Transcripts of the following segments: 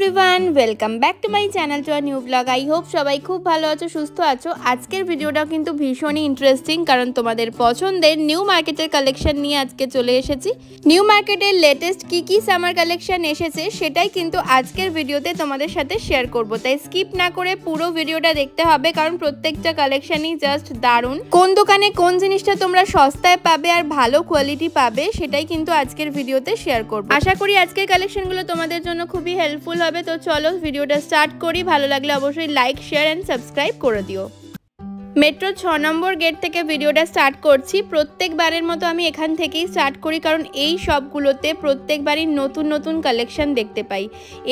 Everyone, welcome back to my channel to a new blog. I hope সবাই খুব ভালো আছো, সুস্থ আছো। আজকের ভিডিওটাও কিন্তু ভীষণই ইন্টারেস্টিং, কারণ তোমাদের পছন্দের নিউ মার্কেটের কালেকশন নিয়ে আজকে চলে এসেছি। নিউ মার্কেটের লেটেস্ট কি সামার কালেকশন এসেছে সেটাই কিন্তু আজকের ভিডিওতে তোমাদের সাথে শেয়ার করব। তাই স্কিপ না করে পুরো ভিডিওটা দেখতে হবে, কারণ প্রত্যেকটা কালেকশনই জাস্ট দারুণ। কোন দোকানে কোন জিনিসটা তোমরা সস্তায় পাবে আর ভালো কোয়ালিটি পাবে সেটাই কিন্তু আজকের ভিডিওতে শেয়ার করব। আশা করি আজকের কালেকশনগুলো তোমাদের জন্য খুবই হেল্পফুল হবে। তো চলো ভিডিওটা স্টার্ট করি। ভালো লাগলে অবশ্যই লাইক, শেয়ার অ্যান্ড সাবস্ক্রাইব করে দিও। মেট্রো 6 নম্বর গেট থেকে ভিডিওটা স্টার্ট করছি। প্রত্যেকবারের মতো আমি এখান থেকেই স্টার্ট করি, কারণ এই সবগুলোতে প্রত্যেকবারই নতুন নতুন কালেকশন দেখতে পাই।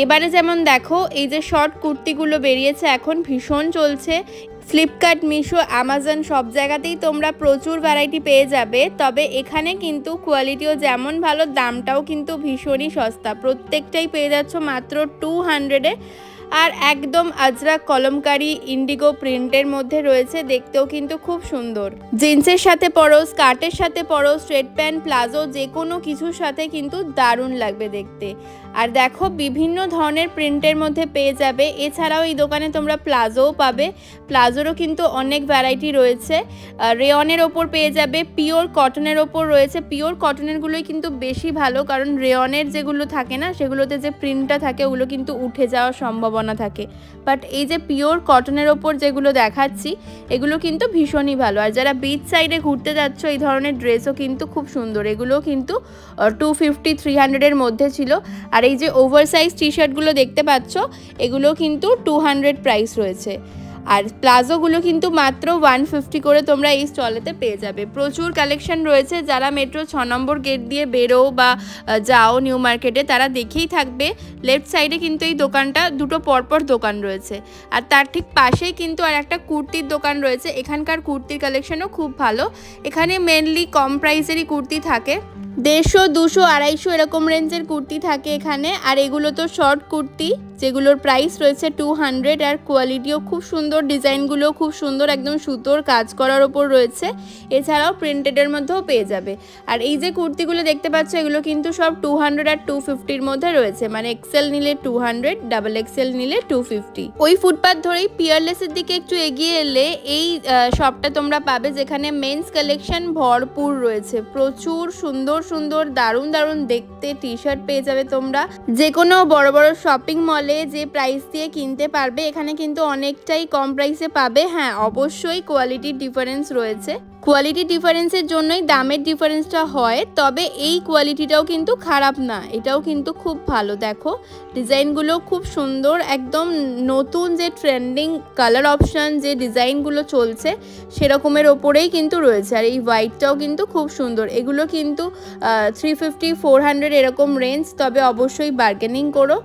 এবারে যেমন দেখো, এই যে শর্ট কুর্তিগুলো বেরিয়েছে এখন ভীষণ চলছে। ফ্লিপকার্ট, মিশো, অ্যামাজন সব জায়গাতেই তোমরা প্রচুর ভ্যারাইটি পেয়ে যাবে। তবে এখানে কিন্তু কোয়ালিটিও যেমন ভালো, দামটাও কিন্তু ভীষণই সস্তা। প্রত্যেকটাই পেয়ে যাচ্ছ মাত্র 200-এ। আর একদম আজরাক কলমকারি ইন্ডিগো প্রিন্টের মধ্যে রয়েছে, দেখতেও কিন্তু খুব সুন্দর। জিন্সের সাথে পরো, স্কার্টের সাথে পরো, স্ট্রেট প্যান্ট, প্লাজো যে কোনো কিছুর সাথে কিন্তু দারুণ লাগবে দেখতে। আর দেখো বিভিন্ন ধরনের প্রিন্টের মধ্যে পেয়ে যাবে। এছাড়াও এই দোকানে তোমরা প্লাজোও পাবে। প্লাজোরও কিন্তু অনেক ভ্যারাইটি রয়েছে। রেয়নের ওপর পেয়ে যাবে, পিওর কটনের ওপর রয়েছে। পিওর কটনেরগুলোই কিন্তু বেশি ভালো, কারণ রেয়নের যেগুলো থাকে না সেগুলোতে যে প্রিন্টটা থাকে ওগুলো কিন্তু উঠে যাওয়ার সম্ভাবনা থাকে। বাট এই যে পিওর কটনের ওপর যেগুলো দেখাচ্ছি এগুলো কিন্তু ভীষণই ভালো। আর যারা বিচ সাইডে ঘুরতে যাচ্ছ এই ধরনের ড্রেসও কিন্তু খুব সুন্দর। এগুলো কিন্তু 250-300-এর মধ্যে ছিল। আর এই যে ওভারসাইজ টি শার্টগুলো দেখতে পাচ্ছ এগুলো কিন্তু 200 প্রাইস রয়েছে। আর প্লাজোগুলো কিন্তু মাত্র 150 করে তোমরা এই স্টলেতে পেয়ে যাবে। প্রচুর কালেকশন রয়েছে। যারা মেট্রো 6 নম্বর গেট দিয়ে বেরো বা যাও নিউ মার্কেটে তারা দেখেই থাকবে, লেফট সাইডে কিন্তু এই দোকানটা দুটো পরপর দোকান রয়েছে। আর তার ঠিক পাশেই কিন্তু আর একটা কুর্তির দোকান রয়েছে। এখানকার কুর্তির কালেকশনও খুব ভালো। এখানে মেনলি কম প্রাইসেরই কুর্তি থাকে, 150, 200, 250 এরকম রেঞ্জের কুর্তি থাকে এখানে। আর এগুলো তো শর্ট কুর্তি যেগুলোর প্রাইস রয়েছে 200। আর কোয়ালিটিও খুব সুন্দর, ডিজাইনগুলো খুব সুন্দর, একদম সুতোর কাজ করার ওপর রয়েছে। এছাড়াও প্রিন্টেডের মধ্যেও পেয়ে যাবে। আর এই যে কুর্তিগুলো দেখতে পাচ্ছ এগুলো কিন্তু সব 200 আর 250-র মধ্যে রয়েছে। মানে এক্সেল নিলে 200, ডাবল এক্সেল নিলে 250। ওই ফুটপাথ ধরেই পিয়ারলেসের দিকে একটু এগিয়ে এলে এই শপটা তোমরা পাবে, যেখানে মেন্স কালেকশন ভরপুর রয়েছে। প্রচুর সুন্দর সুন্দর দারুণ দারুণ দেখতে টি শার্ট পেয়ে যাবে তোমরা। যে কোনো বড় বড় শপিং মলে যে প্রাইস দিয়ে কিনতে পারবে এখানে কিন্তু অনেকটাই কম প্রাইসে পাবে। হ্যাঁ, অবশ্যই কোয়ালিটির ডিফারেন্স রয়েছে। কোয়ালিটি ডিফারেন্সের জন্যই দামের ডিফারেন্সটা হয়। তবে এই কোয়ালিটিটাও কিন্তু খারাপ না, এটাও কিন্তু খুব ভালো। দেখো ডিজাইনগুলো খুব সুন্দর, একদম নতুন যে ট্রেন্ডিং কালার অপশান যে ডিজাইনগুলো চলছে সেরকমের ওপরেই কিন্তু রয়েছে। আর এই হোয়াইটটাও কিন্তু খুব সুন্দর। এগুলো কিন্তু 350-400 এরকম রেঞ্জ। তবে অবশ্যই বার্গেনিং করো।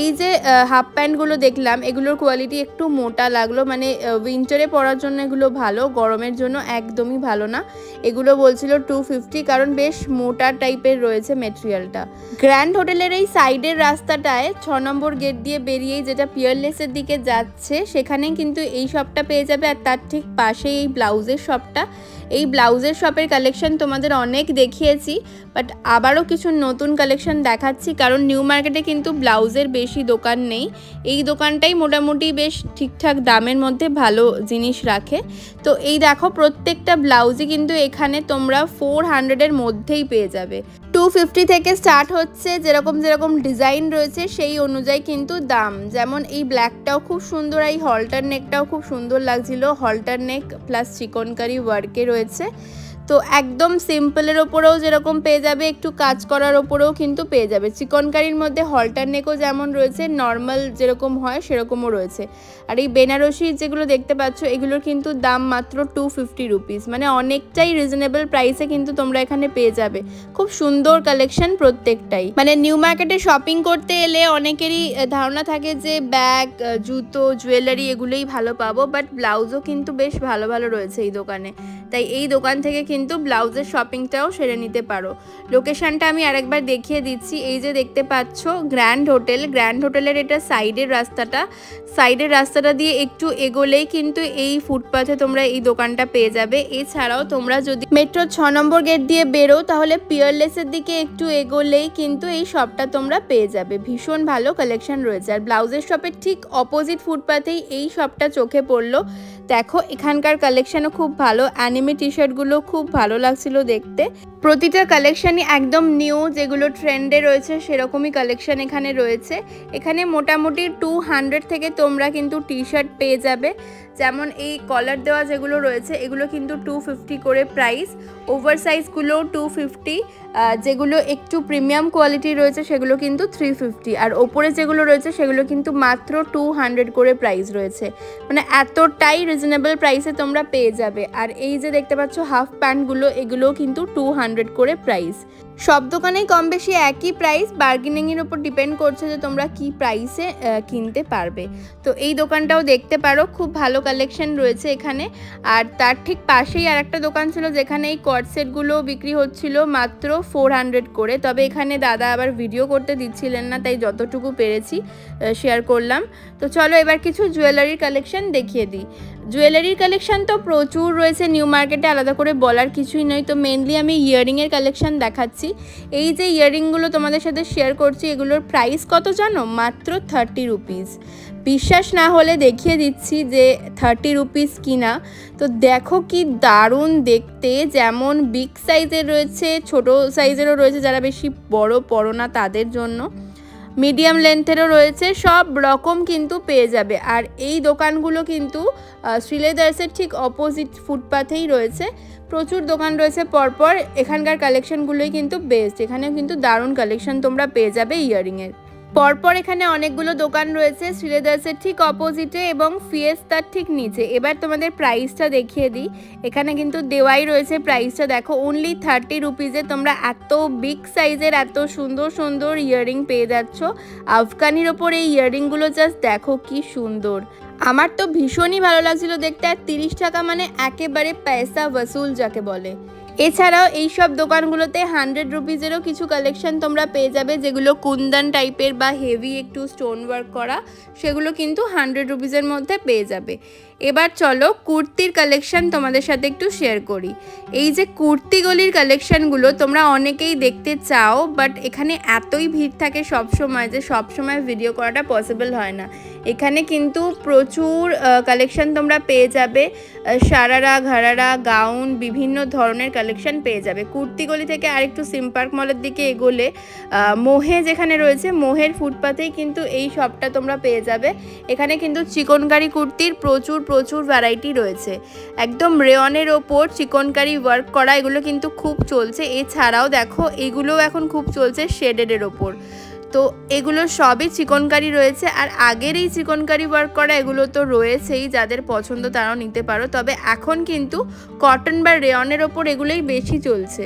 এই যে হাফ প্যান্টগুলো দেখলাম এগুলোর কোয়ালিটি একটু মোটা লাগলো, মানে উইন্টারে পরার জন্য এগুলো ভালো, গরমের জন্য একদমই ভালো না। এগুলো বলছিল 250, কারণ বেশ মোটা টাইপের রয়েছে মেটেরিয়ালটা। গ্র্যান্ড হোটেলের এই সাইডের রাস্তাটায় 6 নম্বর গেট দিয়ে বেরিয়েই যেটা পিয়ারলেসের দিকে যাচ্ছে সেখানেই কিন্তু এই শপটা পেয়ে যাবে। আর তার ঠিক পাশেই এই ব্লাউজের শপটা। এই ব্লাউজের শপের কালেকশন তোমাদের অনেক দেখিয়েছি, বাট আবারও কিছু নতুন কালেকশন দেখাচ্ছি, কারণ নিউ মার্কেটে কিন্তু ব্লাউজের বেশি দোকান নেই। এই দোকানটাই মোটামুটি বেশ ঠিকঠাক দামের মধ্যে ভালো জিনিস রাখে। তো এই দেখো প্রত্যেকটা ব্লাউজই কিন্তু এখানে তোমরা 400-এর মধ্যেই পেয়ে যাবে। 250 থেকে স্টার্ট হচ্ছে। যেরকম যেরকম ডিজাইন রয়েছে সেই অনুযায়ী কিন্তু দাম। যেমন এই ব্ল্যাকটাও খুব সুন্দর, এই হলটার নেকটাও খুব সুন্দর লাগছিল। হলটার নেক প্লাস চিকনকারি ওয়ার্কে রয়েছে। তো একদম সিম্পলের ওপরেও যেরকম পেয়ে যাবে, একটু কাজ করার ওপরেও কিন্তু পেয়ে যাবে। চিকনকারির মধ্যে হলটার নেকও যেমন রয়েছে, নর্মাল যেরকম হয় সেরকমও রয়েছে। আর এই বেনারসি যেগুলো দেখতে পাচ্ছ এগুলোর কিন্তু দাম মাত্র 250 রুপিস, মানে অনেকটাই রিজনেবল প্রাইসে কিন্তু তোমরা এখানে পেয়ে যাবে। খুব সুন্দর কালেকশন প্রত্যেকটাই। মানে নিউ মার্কেটে শপিং করতে এলে অনেকেরই ধারণা থাকে যে ব্যাগ, জুতো, জুয়েলারি এগুলোই ভালো পাবো, বাট ব্লাউজও কিন্তু বেশ ভালো ভালো রয়েছে এই দোকানে। তাই এই দোকান থেকে কিন্তু ব্লাউজের শপিংটাও সেরে নিতে পারো। লোকেশনটা আমি আরেকবার দেখিয়ে দিচ্ছি। এই যে দেখতে পাচ্ছ গ্র্যান্ড হোটেলের এটা সাইডের রাস্তাটা দিয়ে একটু এগোলেই কিন্তু এই ফুটপাথে তোমরা এই দোকানটা পেয়ে যাবে। এছাড়াও তোমরা যদি মেট্রো 6 নম্বর গেট দিয়ে বেরো তাহলে পিয়ারলেসের দিকে একটু এগোলেই কিন্তু এই শপটা তোমরা পেয়ে যাবে। ভীষণ ভালো কালেকশন রয়েছে। আর ব্লাউজের শপের ঠিক অপোজিট ফুটপাথেই এই শপটা চোখে পড়লো। দেখো এখানকার কালেকশনও খুব ভালো, অ্যানিমে টি শার্টগুলো খুব ভালো লাগছিল দেখতে। প্রতিটা কালেকশনই একদম নিউ, যেগুলো ট্রেন্ডে রয়েছে সেরকমই কালেকশন এখানে রয়েছে। এখানে মোটামুটি 200 থেকে তোমরা কিন্তু টি শার্ট পেয়ে যাবে। যেমন এই কলার দেওয়া যেগুলো রয়েছে এগুলো কিন্তু 250 করে প্রাইস, ওভার সাইজগুলো 250, যেগুলো একটু প্রিমিয়াম কোয়ালিটি রয়েছে সেগুলো কিন্তু 350, আর ওপরে যেগুলো রয়েছে সেগুলো কিন্তু মাত্র 200 করে প্রাইস রয়েছে। মানে এতটাই রিজনেবল প্রাইসে তোমরা পেয়ে যাবে। আর এই যে দেখতে পাচ্ছ হাফ প্যান্টগুলো, এগুলোও কিন্তু 200 করে প্রাইস। সব দোকানেই কম বেশি একই প্রাইস, বার্গেনিংয়ের উপর ডিপেন্ড করছে যে তোমরা কি প্রাইসে কিনতে পারবে। তো এই দোকানটাও দেখতে পারো, খুব ভালো কালেকশন রয়েছে এখানে। আর তার ঠিক পাশেই আর একটা দোকান ছিল যেখানে এই কর্ড সেটগুলো বিক্রি হচ্ছিল মাত্র 400 করে। তবে এখানে দাদা আবার ভিডিও করতে দিচ্ছিলেন না, তাই যতটুকু পেরেছি শেয়ার করলাম। তো চলো এবার কিছু জুয়েলারির কালেকশন দেখিয়ে দিই। জুয়েলারির কালেকশন তো প্রচুর রয়েছে নিউ মার্কেটে, আলাদা করে বলার কিছুই নয়। তো মেনলি আমি ইয়াররিংয়ের কালেকশন দেখাচ্ছি। এই যে ইয়াররিংগুলো তোমাদের সাথে শেয়ার করছি এগুলোর প্রাইস কত জানো? মাত্র 30 রুপিস। বিশ্বাস না হলে দেখিয়ে দিচ্ছি যে 30 রুপিস কিনা। তো দেখো কি দারুণ দেখতে, যেমন বিগ সাইজের রয়েছে, ছোট সাইজেরও রয়েছে, যারা বেশি বড় পড়ো না তাদের জন্য, মিডিয়াম লেন্থেরও রয়েছে, সব রকম কিন্তু পেয়ে যাবে। আর এই দোকানগুলো কিন্তু শ্রীলেদার্সের ঠিক অপোজিট ফুটপাথেই রয়েছে। প্রচুর দোকান রয়েছে পরপর, এখানকার কালেকশনগুলোই কিন্তু বেস্ট। এখানেও কিন্তু দারুণ কালেকশন তোমরা পেয়ে যাবে ইয়াররিংয়ের। পরপর এখানে অনেকগুলো দোকান রয়েছে শ্রীলেদার্সের ঠিক অপোজিটে এবং ফিয়েস্তার ঠিক নিচে। এবার তোমাদের প্রাইসটা দেখিয়ে দিই। এখানে কিন্তু দেওয়াই রয়েছে প্রাইসটা, দেখো অনলি 30 রুপিসে তোমরা এত বিগ সাইজের এত সুন্দর সুন্দর ইয়াররিং পেয়ে যাচ্ছ। আফগানির ওপর এই ইয়াররিংগুলো জাস্ট দেখো কি সুন্দর, আমার তো ভীষণই ভালো লাগছিল দেখতে। আর 30 টাকা মানে একেবারে পয়সা ওসুল যাকে বলে। এছাড়াও এই সব দোকানগুলোতে 100 রুপিসেরও কিছু কালেকশন তোমরা পেয়ে যাবে, যেগুলো কুন্দন টাইপের বা হেভি একটু স্টোন ওয়ার্ক করা, সেগুলো কিন্তু 100 রুপিসের মধ্যে পেয়ে যাবে। এবার চলো কুর্তির কালেকশন তোমাদের সাথে একটু শেয়ার করি। এই যে কুর্তিগুলির কালেকশনগুলো তোমরা অনেকেই দেখতে চাও, বাট এখানে এতই ভিড় থাকে সবসময় যে সবসময় ভিডিও করাটা পসিবল হয় না। এখানে কিন্তু প্রচুর কালেকশন তোমরা পেয়ে যাবে, সারারা, ঘারারা, গাউন, বিভিন্ন ধরনের কালেকশন পেয়ে যাবে। কুর্তিগুলি থেকে আরেকটু সিমপার্ক মলের দিকে এগোলে মোহে যেখানে রয়েছে, মোহের ফুটপাতেই কিন্তু এই শপটা তোমরা পেয়ে যাবে। এখানে কিন্তু চিকনকারি কুর্তির প্রচুর ভ্যারাইটি রয়েছে, একদম রেয়নের ওপর চিকনকারি ওয়ার্ক করা, এগুলো কিন্তু খুব চলছে। এছাড়াও দেখো এগুলোও এখন খুব চলছে শেডেডের ওপর। তো এগুলো সবই চিকনকারি রয়েছে। আর আগের এই চিকনকারি ওয়ার্ক করা এগুলো তো রয়েছেই, যাদের পছন্দ তারাও নিতে পারো। তবে এখন কিন্তু কটন বা রেয়নের ওপর এগুলোই বেশি চলছে।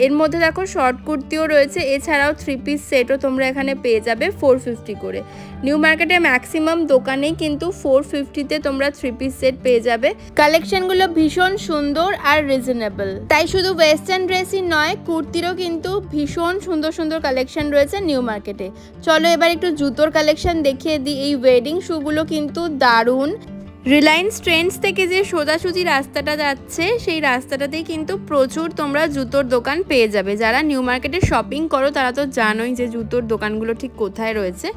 এর মধ্যে দেখো শর্ট কুর্তিও রয়েছে। এছাড়াও 3 পিস সেটও তোমরা এখানে পেয়ে যাবে 450 করে। নিউ মার্কেটে ম্যাক্সিমাম দোকানেই কিন্তু 450-তে তোমরা 3 পিস সেট পেয়ে যাবে। কালেকশনগুলো ভীষণ সুন্দর আর রিজনেবল। তাই শুধু ওয়েস্টার্ন ড্রেসই নয়, কুর্তিরও কিন্তু ভীষণ সুন্দর সুন্দর কালেকশন রয়েছে নিউ মার্কেটে। চলো এবার একটু জুতোর কালেকশন দেখিয়ে দিই। এই ওয়েডিং শুগুলো কিন্তু দারুণ। রিলায়েন্স ট্রেন্ডস থেকে যে সোজাসুজি রাস্তাটা যাচ্ছে সেই রাস্তাটাতেই কিন্তু প্রচুর তোমরা জুতোর দোকান পেয়ে যাবে। যারা নিউ মার্কেটে শপিং করো তারা তো জানোই যে জুতোর দোকানগুলো ঠিক কোথায় রয়েছে।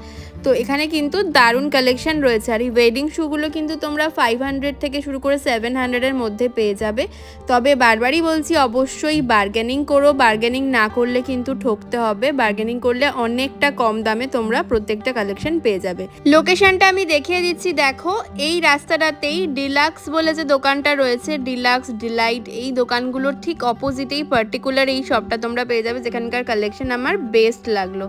তো এখানে কিন্তু দারুণ কালেকশন রয়েছে। আর এই ওয়েডিং শুগুলো কিন্তু তোমরা 500 থেকে শুরু করে 700-এর মধ্যে পেয়ে যাবে। তবে বারবারই বলছি অবশ্যই বার্গেনিং করো, বার্গেনিং না করলে কিন্তু ঠকতে হবে। বার্গেনিং করলে অনেকটা কম দামে তোমরা প্রত্যেকটা কালেকশন পেয়ে যাবে। লোকেশনটা আমি দেখিয়ে দিচ্ছি, দেখো এই রাস্তাটাতেই ডিলাক্স বলে যে দোকানটা রয়েছে, ডিলাক্স, ডিলাইট, এই দোকানগুলোর ঠিক অপোজিটেই পার্টিকুলার এই শপটা তোমরা পেয়ে যাবে, যেখানকার কালেকশন আমার বেস্ট লাগলো।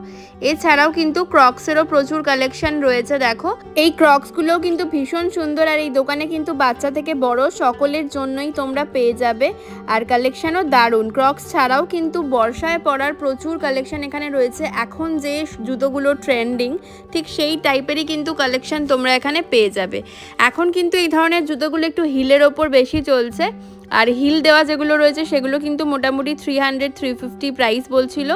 এছাড়াও কিন্তু ক্রক্সেরও প্রচুর কালেকশন রয়েছে। দেখো এই ক্রক্সগুলোও কিন্তু ভীষণ সুন্দর। আর এই দোকানে কিন্তু বাচ্চা থেকে বড় সকলের জন্যই তোমরা পেয়ে যাবে। আর কালেকশনও দারুণ। ক্রক্স ছাড়াও কিন্তু বর্ষায় পরার প্রচুর কালেকশন এখানে রয়েছে। এখন যে জুতোগুলো ট্রেন্ডিং ঠিক সেই টাইপেরই কিন্তু কালেকশন তোমরা এখানে পেয়ে যাবে। এখন কিন্তু এই ধরনের জুতোগুলো একটু হিলের ওপর বেশি চলছে। আর হিল দেওয়া যেগুলো রয়েছে সেগুলো কিন্তু মোটামুটি 300-350 প্রাইস বলছিল।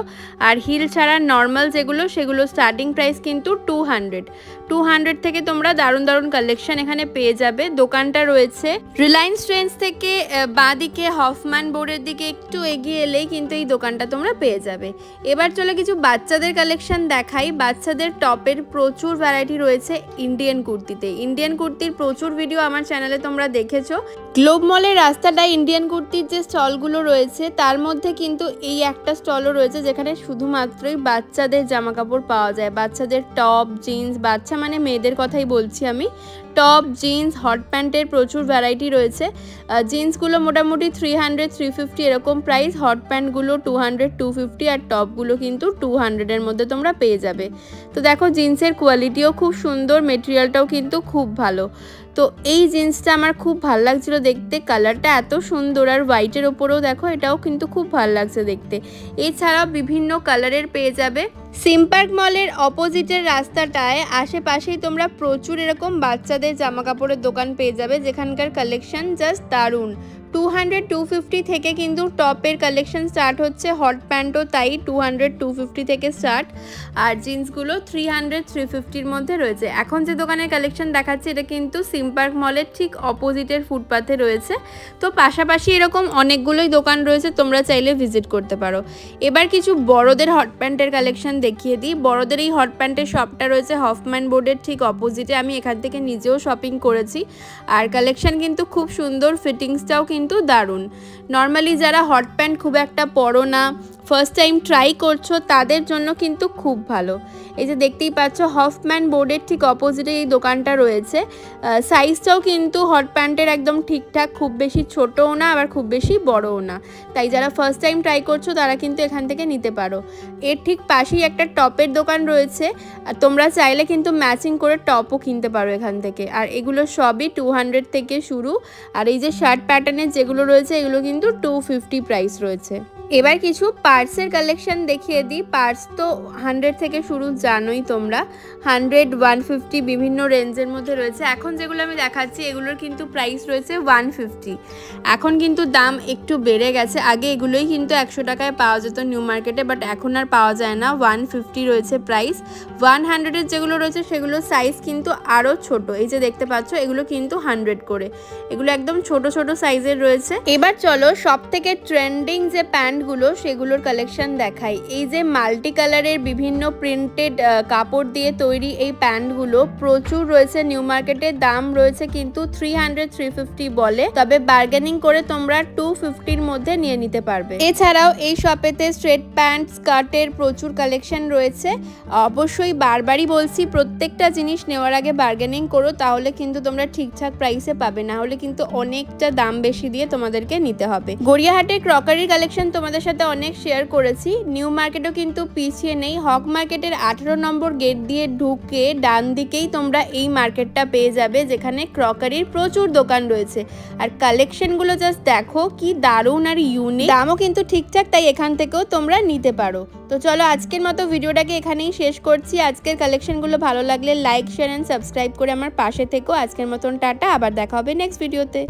আর হিল ছাড়া নর্মাল যেগুলো সেগুলো স্টার্টিং প্রাইস কিন্তু 200 থেকে তোমরা দারুণ দারুণ কালেকশন এখানে পেয়ে যাবে। দোকানটা রয়েছে রিলায়েন্স ট্রেন্ডস থেকে বাঁদিকে হফম্যান বোর্ডের দিকে একটু এগিয়ে এলেই কিন্তু এই দোকানটা তোমরা পেয়ে যাবে। এবার চলে কিছু বাচ্চাদের কালেকশন দেখাই। বাচ্চাদের টপের প্রচুর ভ্যারাইটি রয়েছে ইন্ডিয়ান কুর্তিতে। ইন্ডিয়ান কুর্তির প্রচুর ভিডিও আমার চ্যানেলে তোমরা দেখেছো। গ্লোব মলের রাস্তাটায় ইন্ডিয়ান কুর্তির যে স্টলগুলো রয়েছে তার মধ্যে কিন্তু এই একটা স্টলও রয়েছে যেখানে শুধুমাত্রই বাচ্চাদের জামা কাপড় পাওয়া যায়। বাচ্চাদের টপ জিন্স, বাচ্চা মানে মেয়েদের কথাই বলছি আমি, টপ জিন্স হট প্যান্টের প্রচুর ভ্যারাইটি রয়েছে। জিন্সগুলো মোটামুটি 300-350 এরকম প্রাইস, হট প্যান্টগুলো 200-250 আর টপগুলো কিন্তু 200-এর মধ্যে তোমরা পেয়ে যাবে। তো দেখো জিন্সের কোয়ালিটিও খুব সুন্দর, মেটেরিয়ালটাও কিন্তু খুব ভালো। তো এই জিন্সটা আমার খুব ভালো লাগছিল দেখতে, কালারটা এত সুন্দর আর হোয়াইটের ওপরেও দেখো এটাও কিন্তু খুব ভালো লাগছে দেখতে। এছাড়াও বিভিন্ন কালারের পেয়ে যাবে। সিমপার্ক মলের অপোজিটের রাস্তাটায় আশেপাশেই তোমরা প্রচুর এরকম বাচ্চাদের জামা কাপড়ের দোকান পেয়ে যাবে যেখানকার কালেকশন জাস্ট দারুণ। 200-250 থেকে কিন্তু টপের কালেকশন স্টার্ট হচ্ছে, হট প্যান্টও তাই 200-250 থেকে স্টার্ট, আর জিন্সগুলো 300-350-র মধ্যে রয়েছে। এখন যে দোকানের কালেকশন দেখাচ্ছে এটা কিন্তু সিমপার্ক মলের ঠিক অপোজিটের ফুটপাথে রয়েছে। তো পাশাপাশি এরকম অনেকগুলোই দোকান রয়েছে, তোমরা চাইলে ভিজিট করতে পারো। এবার কিছু বড়দের হট প্যান্টের কালেকশন দেখিয়ে দিই। বড়দের এই হট প্যান্টের শপটা রয়েছে হফম্যান বোর্ডের ঠিক অপোজিটে। আমি এখান থেকে নিজেও শপিং করেছি আর কালেকশন কিন্তু খুব সুন্দর, ফিটিংসটাও কিন্তু দারুণ। নর্মালি যারা হট প্যান্ট খুব একটা পরো না, ফার্স্ট টাইম ট্রাই করছো, তাদের জন্য কিন্তু খুব ভালো। এই যে দেখতেই পাচ্ছ হফম্যান বোর্ডের ঠিক অপোজিটে এই দোকানটা রয়েছে। সাইজটাও কিন্তু হট প্যান্টের একদম ঠিকঠাক, খুব বেশি ছোটও না আবার খুব বেশি বড়ও না, তাই যারা ফার্স্ট টাইম ট্রাই করছো তারা কিন্তু এখান থেকে নিতে পারো। এর ঠিক পাশেই একটা টপের দোকান রয়েছে, আর তোমরা চাইলে কিন্তু ম্যাচিং করে টপও কিনতে পারো এখান থেকে। আর এগুলো সবই 200 থেকে শুরু, আর এই যে শার্ট প্যাটার্নের যেগুলো রয়েছে এগুলো কিন্তু 250 প্রাইস রয়েছে। এবার কিছু পার্সের কালেকশন দেখিয়ে দিই। পার্স তো 100 থেকে শুরু, জানোই তোমরা, 100-150 বিভিন্ন রেঞ্জের মধ্যে রয়েছে। এখন যেগুলো আমি দেখাচ্ছি এগুলোর কিন্তু প্রাইস রয়েছে 150। এখন কিন্তু দাম একটু বেড়ে গেছে, আগে এগুলোই কিন্তু 100 টাকায় পাওয়া যেত নিউ মার্কেটে, বাট এখন আর পাওয়া যায় না। 150 রয়েছে প্রাইস। 100-এর যেগুলো রয়েছে সেগুলো সাইজ কিন্তু আরও ছোট, এই যে দেখতে পাচ্ছ এগুলো কিন্তু 100 করে, এগুলো একদম ছোট ছোট সাইজের রয়েছে। এবার চলো সব থেকে ট্রেন্ডিং যে প্যান্ট সেগুলোর কালেকশন দেখাই। এই যে মাল্টি কালারের বিভিন্ন প্রিন্টেড কাপড় দিয়ে তৈরি এই প্যান্টগুলো প্রচুর রয়েছে নিউ মার্কেটে। দাম রয়েছে কিন্তু 300-350 বলে, তবে বার্গেনিং করে তোমরা 250-র মধ্যে নিয়ে নিতে পারবে। এছাড়াও এই শপেতে স্ট্রেট প্যান্ট, স্কার্টের প্রচুর কালেকশন রয়েছে। অবশ্যই বারবারই বলছি প্রত্যেকটা জিনিস নেওয়ার আগে বার্গেনিং করো, তাহলে কিন্তু তোমরা ঠিকঠাক প্রাইসে পাবে, না হলে কিন্তু অনেকটা দাম বেশি দিয়ে তোমাদেরকে নিতে হবে। গড়িয়াহাটের ক্রকারির কালেকশন তোমাদের সাথে অনেক শেয়ার করেছি। নিউ মার্কেটও কিন্তু পিছিয়ে নেই। হক মার্কেটের 18 নম্বর গেট দিয়ে ঢুকে ডান দিকেই তোমরা এই মার্কেটটা পেয়ে যাবে যেখানে ক্রকারির প্রচুর দোকান রয়েছে। আর কালেকশনগুলো জাস্ট দেখো কি দারুণ আর ইউনিক, দামও কিন্তু ঠিকঠাক, তাই এখান থেকেও তোমরা নিতে পারো। তো চলো আজকের মতো ভিডিওটাকে এখানেই শেষ করছি। আজকের কালেকশনগুলো ভালো লাগলে লাইক, শেয়ার এন্ড সাবস্ক্রাইব করে আমার পাশে থেকো। আজকের মতন টাটা, আবার দেখা হবে নেক্সট ভিডিওতে।